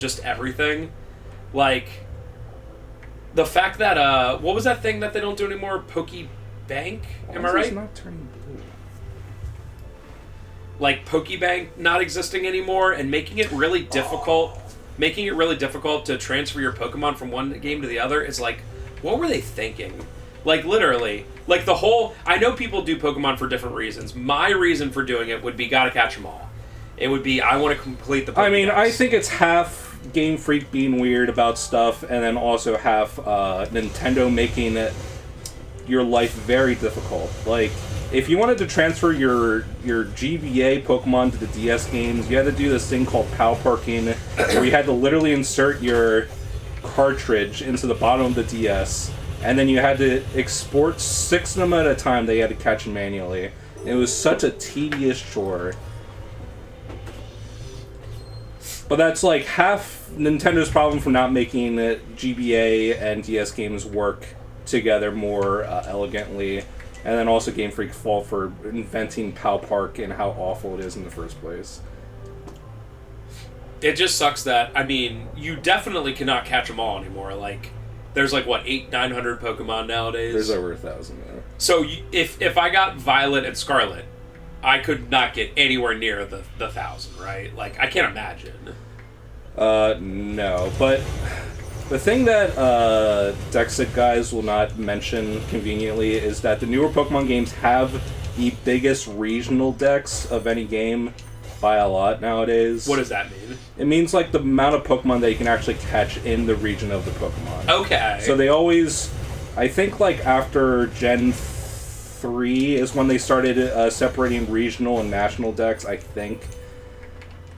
just everything. Like, the fact that, what was that thing that they don't do anymore? Pokebank? Am I right? It's not turning blue. Like, Pokebank not existing anymore and making it really difficult. Making it really difficult to transfer your Pokemon from one game to the other is like, what were they thinking? Like, literally. Like, the whole... I know people do Pokemon for different reasons. My reason for doing it would be gotta catch them all. It would be, I want to complete the Pokédex. I mean, I think it's half Game Freak being weird about stuff, and then also half Nintendo making it your life very difficult. Like, if you wanted to transfer your GBA Pokemon to the DS games, you had to do this thing called PAL parking, where you had to literally insert your cartridge into the bottom of the DS, and then you had to export 6 of them at a time that you had to catch manually. It was such a tedious chore. But that's like half Nintendo's problem for not making GBA and DS games work together more elegantly, and then also Game Freak's fault for inventing PAL Park and how awful it is in the first place. It just sucks that, I mean, you definitely cannot catch them all anymore. Like, there's like, what, 800-900 Pokemon nowadays? There's over 1,000 now. So if I got Violet and Scarlet, I could not get anywhere near the 1,000, right? Like, I can't imagine. No. But the thing that Dexit guys will not mention conveniently is that the newer Pokemon games have the biggest regional dex of any game by a lot nowadays. What does that mean? It means, like, the amount of Pokemon that you can actually catch in the region of the Pokemon. Okay. So they always... I think, like, after Gen 3 is when they started separating regional and national decks, I think.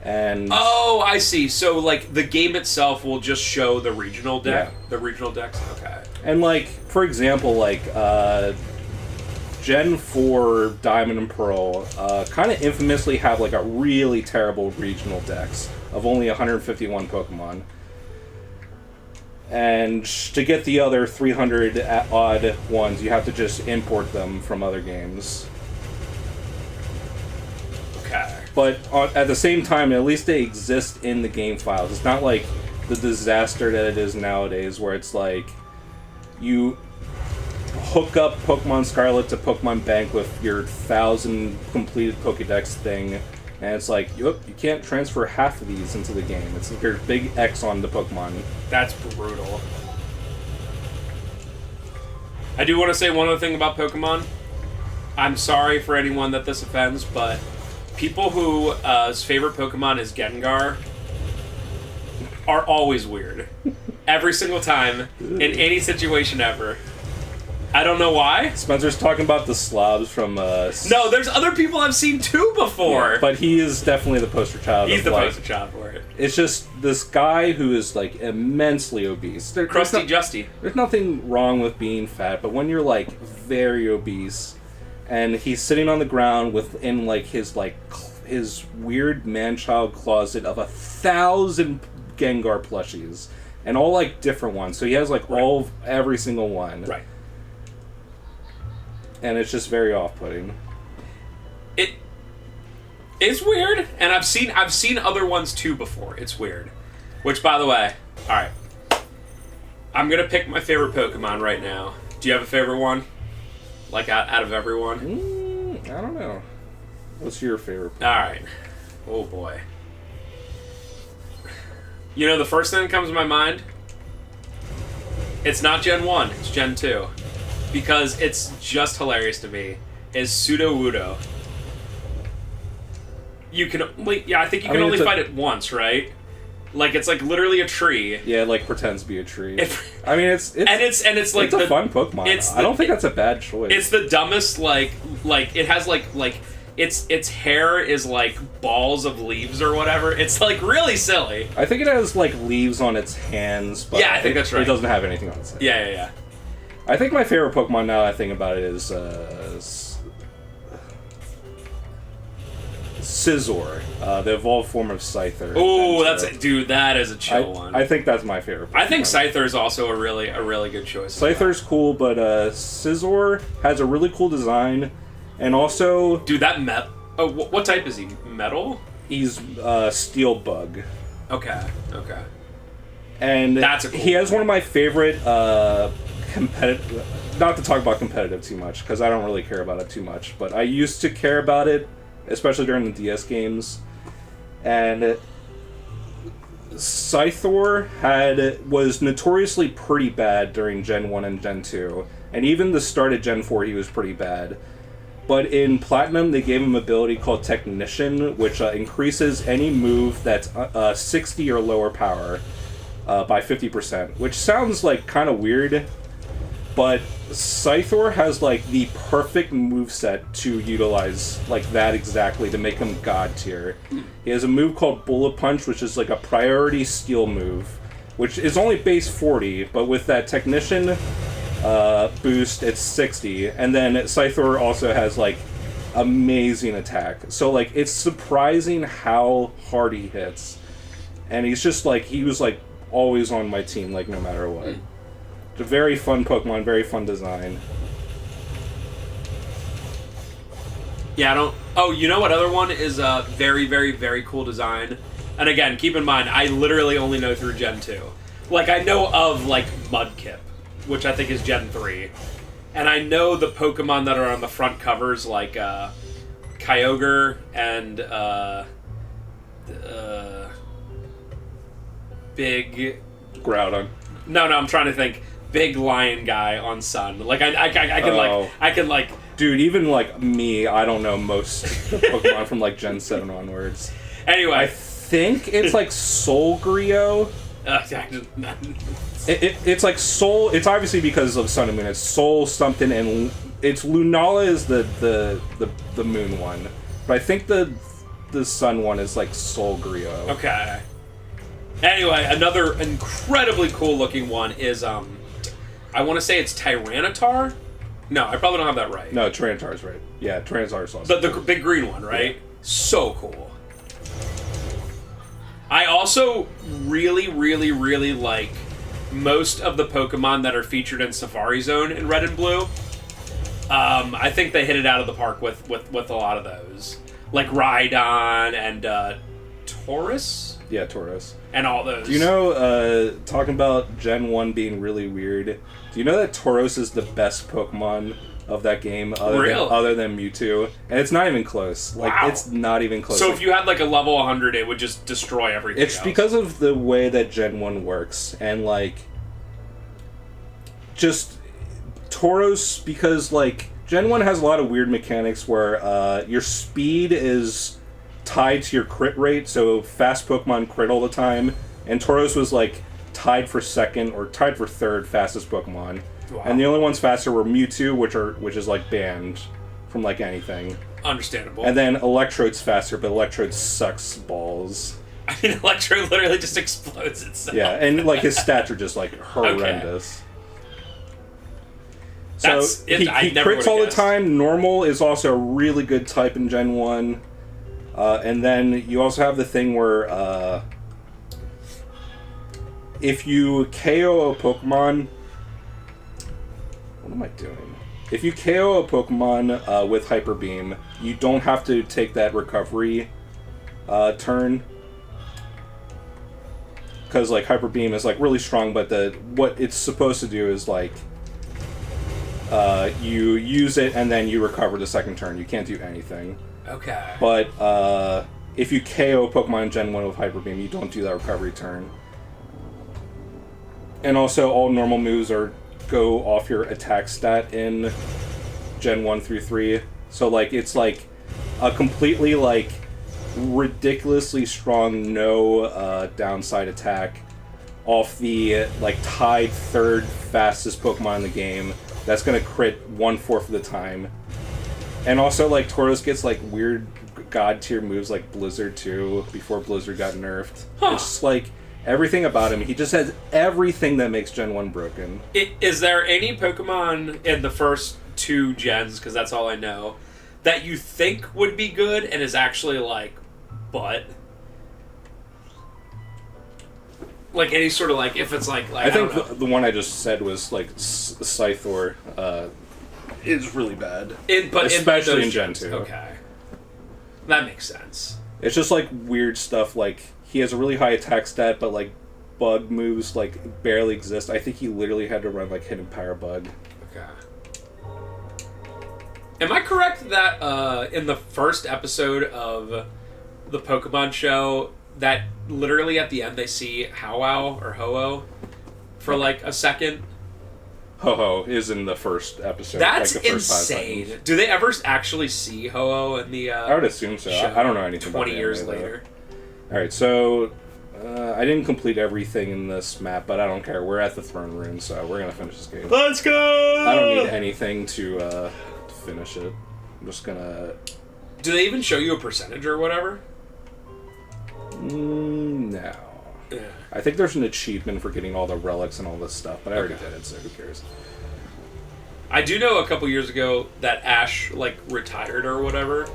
And... Oh, I see. So, like, the game itself will just show the regional deck? Yeah. The regional decks? Okay. And, like, for example, like, Gen 4 Diamond and Pearl kind of infamously have, like, a really terrible regional dex of only 151 Pokemon. And to get the other 300-odd ones, you have to just import them from other games. Okay. But at the same time, at least they exist in the game files. It's not like the disaster that it is nowadays, where it's like you hook up Pokemon Scarlet to Pokemon Bank with your 1,000 completed Pokédex thing, and it's like, you can't transfer half of these into the game. It's like there's big X on the Pokemon. That's brutal. I do want to say one other thing about Pokemon. I'm sorry for anyone that this offends, but people whose favorite Pokemon is Gengar are always weird. Every single time, in any situation ever. I don't know why. Spencer's talking about the slobs from... No, there's other people I've seen too before. Yeah, but he is definitely the poster child. He's the poster child for it. It's just this guy who is, like, immensely obese. Krusty Justy. There's nothing wrong with being fat, but when you're, like, very obese, and he's sitting on the ground within, like, his weird man-child closet of 1,000 Gengar plushies, and all, like, different ones. So he has, like, every single one. Right. And it's just very off-putting. It is weird, and I've seen other ones too before. It's weird. Which, by the way, all right, I'm gonna pick my favorite Pokemon right now. Do you have a favorite one? Like out of everyone? I don't know. What's your favorite Pokemon? All right. Oh boy. You know, the first thing that comes to my mind, it's not Gen 1, it's Gen 2. Because it's just hilarious to me, is Sudowoodo. You can only... I think you can only fight it once, right? Like, it's like literally a tree. Yeah, it, like, pretends to be a tree. I mean, it's like... It's a fun Pokemon. I don't think that's a bad choice. It's the dumbest, like it has, like... Its hair is like balls of leaves or whatever. It's like really silly. I think it has like leaves on its hands, but yeah, I think that's right. It doesn't have anything on its head. Yeah. I think my favorite Pokemon now I think about it is Scizor, the evolved form of Scyther. Oh, that is a chill one. I think that's my favorite Pokemon. I think Scyther is also a really good choice. Scyther's cool, but Scizor has a really cool design. And also... Dude, that what type is he? Metal? He's Steel Bug. Okay. And That's a cool he has one of my favorite competitive... Not to talk about competitive too much, because I don't really care about it too much, but I used to care about it, especially during the DS games. And Scythor was notoriously pretty bad during Gen 1 and Gen 2. And even the start of Gen 4, he was pretty bad. But in Platinum, they gave him an ability called Technician, which increases any move that's 60 or lower power by 50%, which sounds like kind of weird, but Scythor has like the perfect moveset to utilize like that exactly to make him god tier. He has a move called Bullet Punch, which is like a priority steal move, which is only base 40, but with that Technician boost, it's 60. And then Scythor also has like amazing attack. So like it's surprising how hard he hits. And he's just like, he was like always on my team, like no matter what. It's a very fun Pokemon, very fun design. Yeah, I don't... Oh, you know what other one is a very, very, very cool design? And again, keep in mind, I literally only know through Gen 2. Like, I know of, like, Mudkip, which I think is Gen 3. And I know the Pokemon that are on the front covers, like, Kyogre and, Big... Groudon. No, I'm trying to think. Big lion guy on Sun. Like, I can, like... Dude, even, like, me, I don't know most Pokemon from, like, Gen 7 onwards. Anyway. I think it's, like, Solgrio. It's like Soul... It's obviously because of Sun and Moon. It's Soul something, and it's Lunala is the Moon one. But I think the Sun one is, like, Solgrio. Okay. Anyway, another incredibly cool-looking one is, I want to say it's Tyranitar? No, I probably don't have that right. No, Tyranitar's right. Yeah, Tyranitar's awesome. The big green one, right? Yeah. So cool. I also really, really, really like most of the Pokemon that are featured in Safari Zone in Red and Blue. I think they hit it out of the park with a lot of those. Like Rhydon and Taurus? Yeah, Taurus. And all those. Do you know, talking about Gen 1 being really weird, do you know that Tauros is the best Pokemon of that game other than Mewtwo? And it's not even close. Like, wow. It's not even close. So if you had, like, a level 100, it would just destroy everything It's else. because of the way that Gen 1 works. And, like, just Tauros, because, like, Gen 1 has a lot of weird mechanics where your speed is tied to your crit rate, so fast Pokemon crit all the time, and Tauros was like tied for second or tied for third fastest Pokemon. Wow. And the only ones faster were Mewtwo, which is like banned from like anything. Understandable. And then Electrode's faster, but Electrode sucks balls. I mean, Electrode literally just explodes itself. Yeah, and like his stats are just like horrendous. Okay. So he crits all the time. Normal is also a really good type in Gen 1. And then you also have the thing where if you KO a Pokemon... What am I doing? If you KO a Pokemon with Hyper Beam, you don't have to take that recovery turn. Because like Hyper Beam is like really strong, but what it's supposed to do is like you use it and then you recover the second turn. You can't do anything. Okay. But if you KO Pokemon in Gen 1 with Hyper Beam, you don't do that recovery turn. And also, all normal moves go off your attack stat in Gen 1 through 3. So, like, it's like a completely, like, ridiculously strong downside attack off the, like, tied third fastest Pokemon in the game that's going to crit 1/4 of the time. And also, like, Tauros gets, like, weird god-tier moves like Blizzard, too, before Blizzard got nerfed. Huh. It's just, like, everything about him. He just has everything that makes Gen 1 broken. Is there any Pokemon in the first 2 gens, because that's all I know, that you think would be good and is actually, like, but? Like, any sort of, like, if it's, like I think the one I just said was, like, Scythor, is really bad. Especially in Gen 2. Okay. That makes sense. It's just like weird stuff like he has a really high attack stat, but like bug moves like barely exist. I think he literally had to run like Hidden Power Bug. Okay. Am I correct that in the first episode of the Pokemon show, that literally at the end they see How-Wow or Ho-Oh for like a second? Ho-Oh is in the first episode. That's like the first insane. 5 seconds. Do they ever actually see Ho-Oh in the I would assume so. show I don't know anything 20 about years anime, later. Alright, so I didn't complete everything in this map, but I don't care. We're at the throne room, so we're gonna finish this game. Let's go! I don't need anything to finish it. I'm just gonna... Do they even show you a percentage or whatever? No. Yeah. I think there's an achievement for getting all the relics and all this stuff, but I already did it, so who cares? I do know a couple years ago that Ash, like, retired or whatever.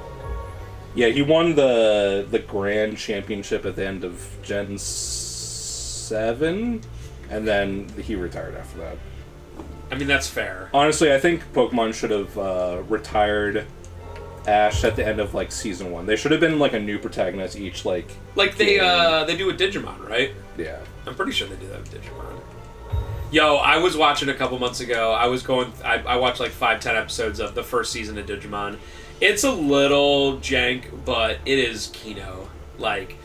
Yeah, he won the Grand Championship at the end of Gen 7, and then he retired after that. I mean, that's fair. Honestly, I think Pokemon should have retired Ash at the end of, like, Season 1. They should have been, like, a new protagonist each, like... Like, they do with Digimon, right? Yeah. I'm pretty sure they do that with Digimon. Yo, I was watching a couple months ago. I watched, like, 5-10 episodes of the first season of Digimon. It's a little jank, but it is Kino. Like,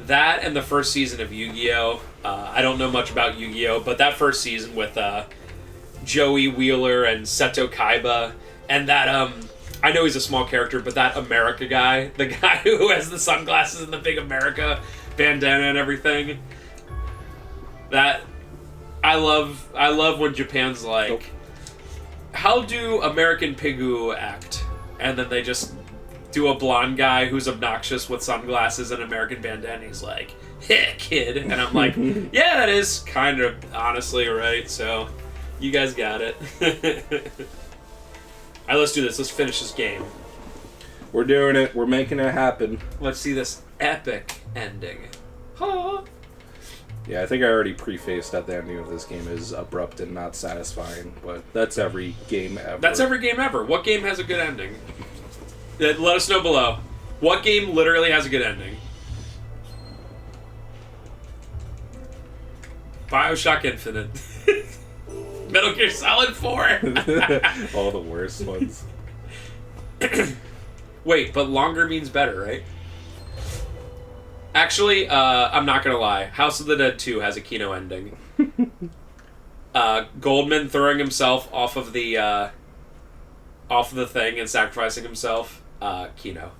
that and the first season of Yu-Gi-Oh! I don't know much about Yu-Gi-Oh! But that first season with Joey Wheeler and Seto Kaiba, and that, I know he's a small character, but that America guy, the guy who has the sunglasses and the big America bandana and everything, that, I love when Japan's like, how do American Pigu act? And then they just do a blonde guy who's obnoxious with sunglasses and American bandana. He's like, "Hey, kid," and I'm like, "Yeah, that is kind of honestly right." So, you guys got it. All right, let's do this. Let's finish this game. We're doing it. We're making it happen. Let's see this epic ending. Huh. Yeah, I think I already prefaced that the ending of this game is abrupt and not satisfying, but that's every game ever. That's every game ever. What game has a good ending? Let us know below. What game literally has a good ending? BioShock Infinite. Metal Gear Solid 4. All the worst ones. Wait, but longer means better, right? Actually, I'm not gonna lie. House of the Dead 2 has a Kino ending. Goldman throwing himself off of the thing and sacrificing himself. Kino.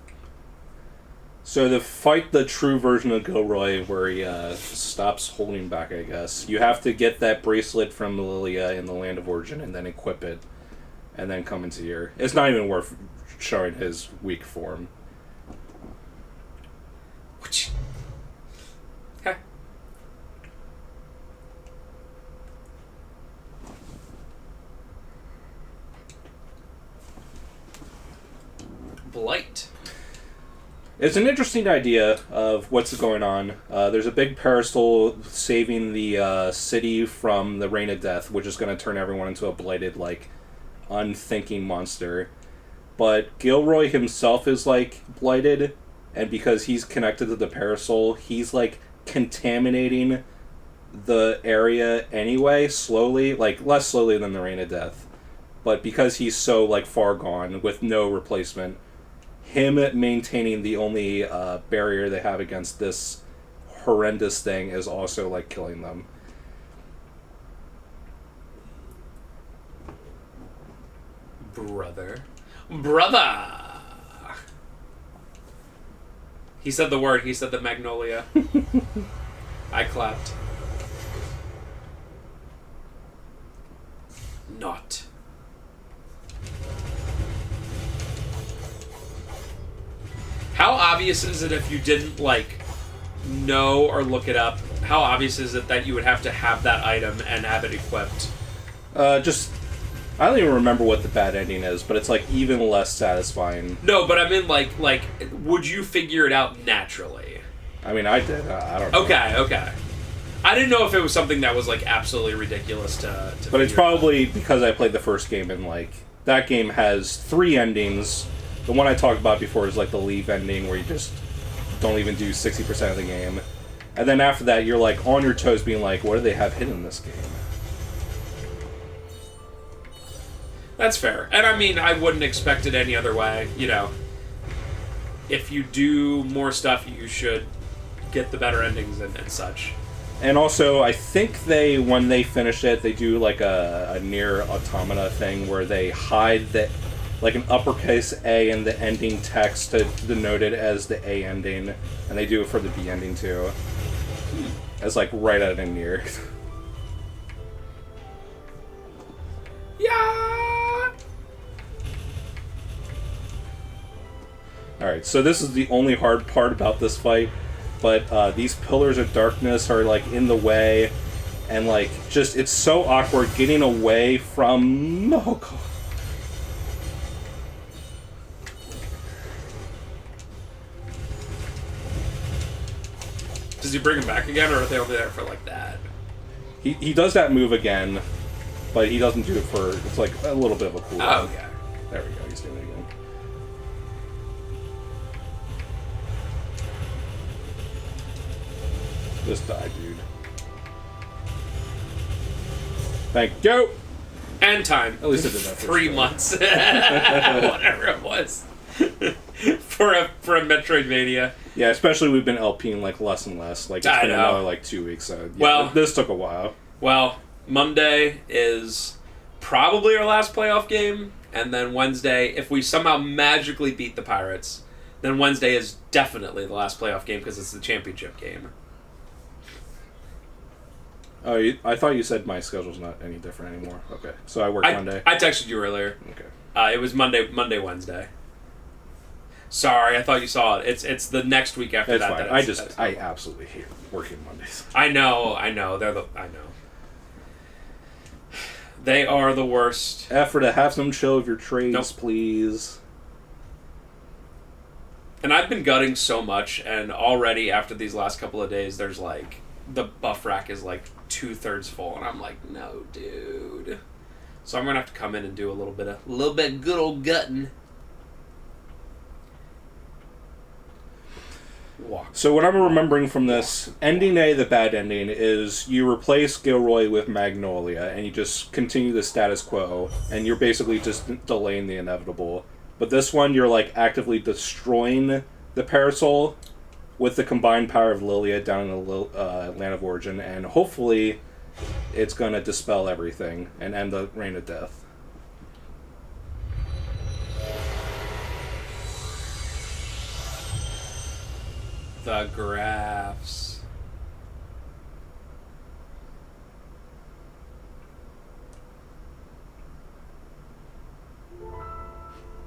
So to fight the true version of Gilroy, where he stops holding back, I guess, you have to get that bracelet from Lilia in the Land of Origin and then equip it, and then come into here. It's not even worth showing his weak form. Okay. Blight. It's an interesting idea of what's going on. There's a big parasol saving the city from the Rain of Death, which is going to turn everyone into a blighted, like, unthinking monster. But Gilroy himself is, like, blighted, and because he's connected to the parasol, he's, like, contaminating the area anyway, slowly, like, less slowly than the Rain of Death. But because he's so, like, far gone, with no replacement, him maintaining the only barrier they have against this horrendous thing is also, like, killing them. Brother. He said the word. He said the Magnolia. I clapped. Not. How obvious is it if you didn't, like, know or look it up? How obvious is it that you would have to have that item and have it equipped? I don't even remember what the bad ending is, but it's, like, even less satisfying. No, but I mean, like, would you figure it out naturally? I mean, I did. I don't know. Okay. I didn't know if it was something that was, like, absolutely ridiculous to But it's figure probably because I played the first game, and, like, that game has 3 endings. The one I talked about before is, like, the leave ending, where you just don't even do 60% of the game. And then after that, you're like on your toes being like, what do they have hidden in this game? That's fair. And I mean, I wouldn't expect it any other way. You know, if you do more stuff, you should get the better endings and such. And also, I think when they finish it, they do like a near automata thing where they hide like an uppercase A in the ending text to denote it as the A ending, and they do it for the B ending too. As like right out of near. Yeah. Alright, so this is the only hard part about this fight, but these pillars of darkness are like in the way, and like just it's so awkward getting away from. Oh god. Does he bring him back again, or are they only there for like that? He does that move again, but he doesn't do it for. It's like a little bit of a cooldown. Oh, okay. There we go. He's doing it again. Just die, dude. Thank you. And time. At least I did that for 3 sure. months, whatever it was, for a Metroidvania. Yeah, especially we've been LPing like less and less. Like it's been know. another like 2 weeks. So yeah, Well- this took a while. Well, Monday is probably our last playoff game, and then Wednesday, if we somehow magically beat the Pirates, then Wednesday is definitely the last playoff game because it's the championship game. Oh, I thought you said my schedule's not any different anymore. Okay, so I work Monday. I texted you earlier. Okay. It was Monday, Wednesday. Sorry, I thought you saw it. It's the next week after It's that. fine. I absolutely hate working Mondays. I know. I know. They are the worst. Effort to have some chill of your trades, Nope. please. And I've been gutting so much, and already after these last couple of days, there's like the buff rack is like 2/3 full, and I'm like, no, dude. So I'm gonna have to come in and do a little bit good old gutting. Walk. So what I'm remembering from this, ending A, the bad ending, is you replace Gilroy with Magnolia, and you just continue the status quo, and you're basically just delaying the inevitable. But this one, you're like actively destroying the Parasol with the combined power of Lilia down in the land of origin, and hopefully it's going to dispel everything and end the reign of death. The graphs.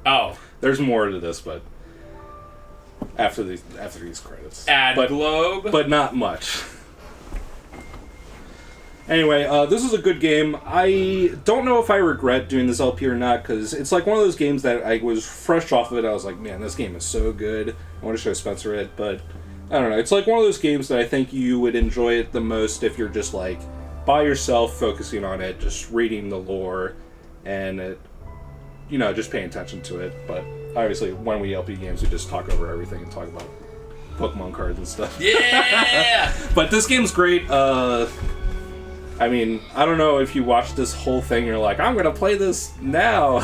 Oh. There's more to this, but after these credits. Ad but, globe. But not much. Anyway, this is a good game. I don't know if I regret doing this LP or not, because it's like one of those games that I was fresh off of it. I was like, man, this game is so good. I want to show Spencer it, but I don't know. It's like one of those games that I think you would enjoy it the most if you're just like by yourself, focusing on it, just reading the lore, and it, you know, just paying attention to it. But obviously, when we LP games, we just talk over everything and talk about Pokemon cards and stuff. Yeah! But this game's great. I mean, I don't know if you watch this whole thing and you're like, I'm gonna play this now.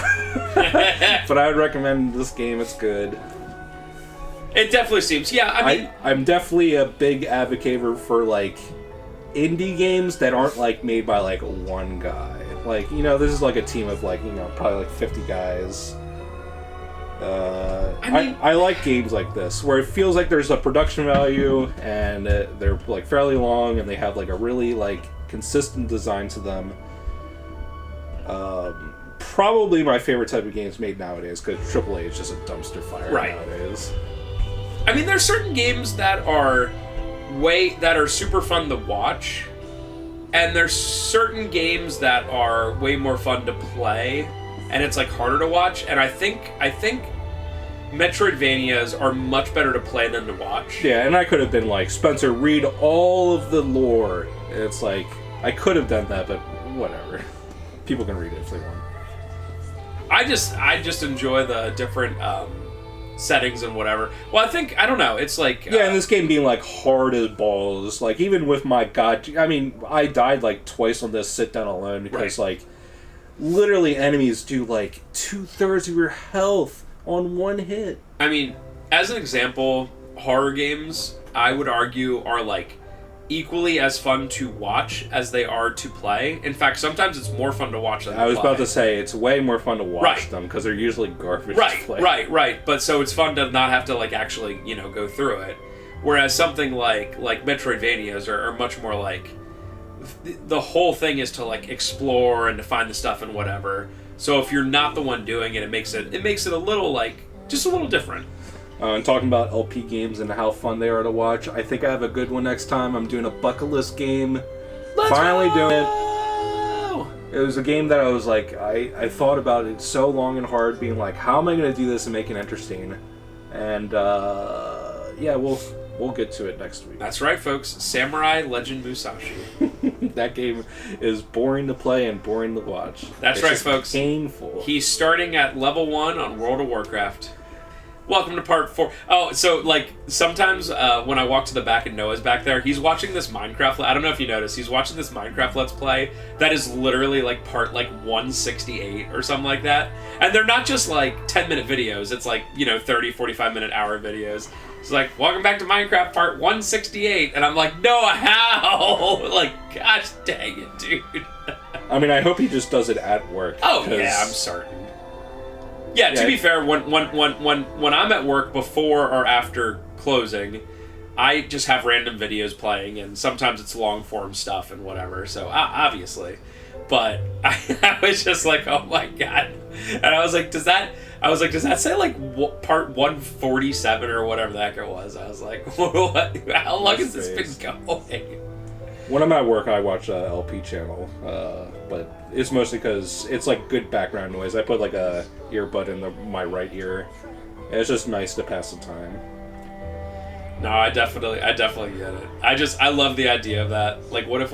But I would recommend this game. It's good. It definitely seems. Yeah, I mean, I'm definitely a big advocate for like indie games that aren't like made by like one guy. Like, you know, this is like a team of like, you know, probably like 50 guys. I like games like this where it feels like there's a production value and they're like fairly long and they have like a really like consistent design to them. Probably my favorite type of games made nowadays, because AAA is just a dumpster fire nowadays. I mean, there's certain games that are super fun to watch, and there's certain games that are way more fun to play, and it's like harder to watch. And I think Metroidvanias are much better to play than to watch. Yeah, and I could have been like, Spencer, read all of the lore. It's like, I could have done that, but whatever. People can read it if they want. I just enjoy the different settings and whatever. Well, I don't know. It's like yeah, and this game being like hard as balls. Like even with my I died like twice on this sit down alone because like literally enemies do like 2/3 of your health on one hit. I mean, as an example, horror games I would argue are like equally as fun to watch as they are to play. In fact, sometimes it's more fun to watch than to play. I was about to say, it's way more fun to watch them because they're usually garbage to play. Right. But so it's fun to not have to like actually, go through it. Whereas something like Metroidvanias are much more like the whole thing is to like explore and to find the stuff and whatever. So if you're not the one doing it, it makes it a little like just a little different. And talking about LP games and how fun they are to watch, I think I have a good one next time. I'm doing a bucket list game. Finally doing it. It was a game that I was like, I thought about it so long and hard, being like, how am I going to do this and make it interesting? And yeah, we'll get to it next week. That's right, folks. Samurai Legend Musashi. That game is boring to play and boring to watch. That's right, folks. Painful. He's starting at level 1 on World of Warcraft. Welcome to part 4. Oh, so, like, sometimes when I walk to the back and Noah's back there, he's watching this Minecraft... I don't know if you noticed. He's watching this Minecraft Let's Play that is literally, like, part, 168 or something like that. And they're not just, 10-minute videos. It's, 30, 45-minute, hour videos. It's like, welcome back to Minecraft part 168. And I'm like, no, how? Gosh dang it, dude. I mean, I hope he just does it at work. Oh, yeah, I'm certain. Yeah, to be fair, when I'm at work before or after closing, I just have random videos playing, and sometimes it's long-form stuff and whatever, so obviously. But I was just like, oh my god. And I was like, does that say, part 147 or whatever the heck it was? I was like, what? How long has this been going? When I'm at work, I watch a LP channel, but it's mostly because it's good background noise. I put a earbud in my right ear. And it's just nice to pass the time. No, I definitely get it. I love the idea of that. What if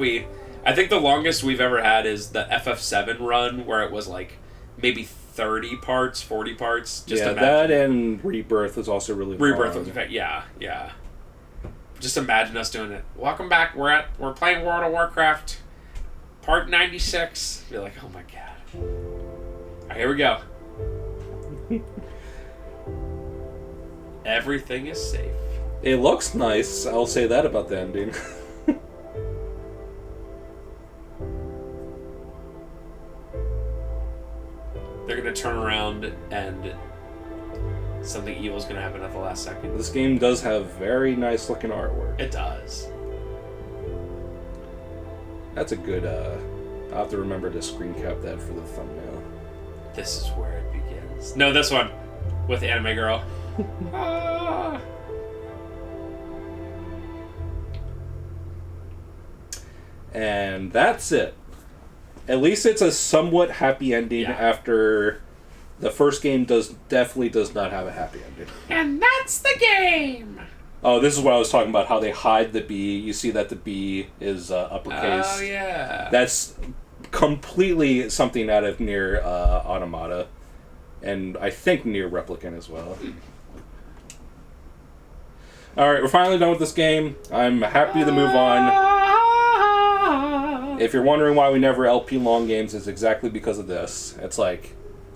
I think the longest we've ever had is the FF7 run, where it was maybe 30 parts, 40 parts. Just imagine. That and Rebirth is also really Rebirth long. was yeah. Just imagine us doing it. Welcome back. We're playing World of Warcraft, part 96. Be like, oh my god. All right, here we go. Everything is safe. It looks nice. I'll say that about the ending. They're gonna turn around and something evil's gonna happen at the last second. This game does have very nice looking artwork. It does. That's a good, I'll have to remember to screen cap that for the thumbnail. This is where it begins. No, this one. With the anime girl. Ah. And that's it. At least it's a somewhat happy ending after... The first game definitely does not have a happy ending. And that's the game! Oh, this is what I was talking about, how they hide the B. You see that the B is uppercase. Oh, yeah. That's completely something out of Nier Automata. And I think Nier Replicant as well. Alright, we're finally done with this game. I'm happy to move on. If you're wondering why we never LP long games, it's exactly because of this. It's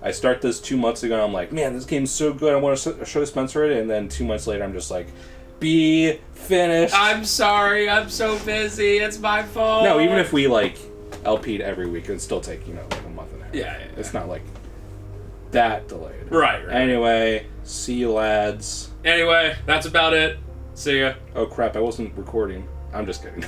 I start this 2 months ago, and I'm like, man, this game's so good, I want to show Spencer it, and then 2 months later, I'm just like, be finished. I'm sorry, I'm so busy, it's my fault. No, even if we, LP'd every week, it would still take, a month and a half. Yeah. It's not, that delayed. Right. Anyway, see you, lads. Anyway, that's about it. See ya. Oh, crap, I wasn't recording. I'm just kidding.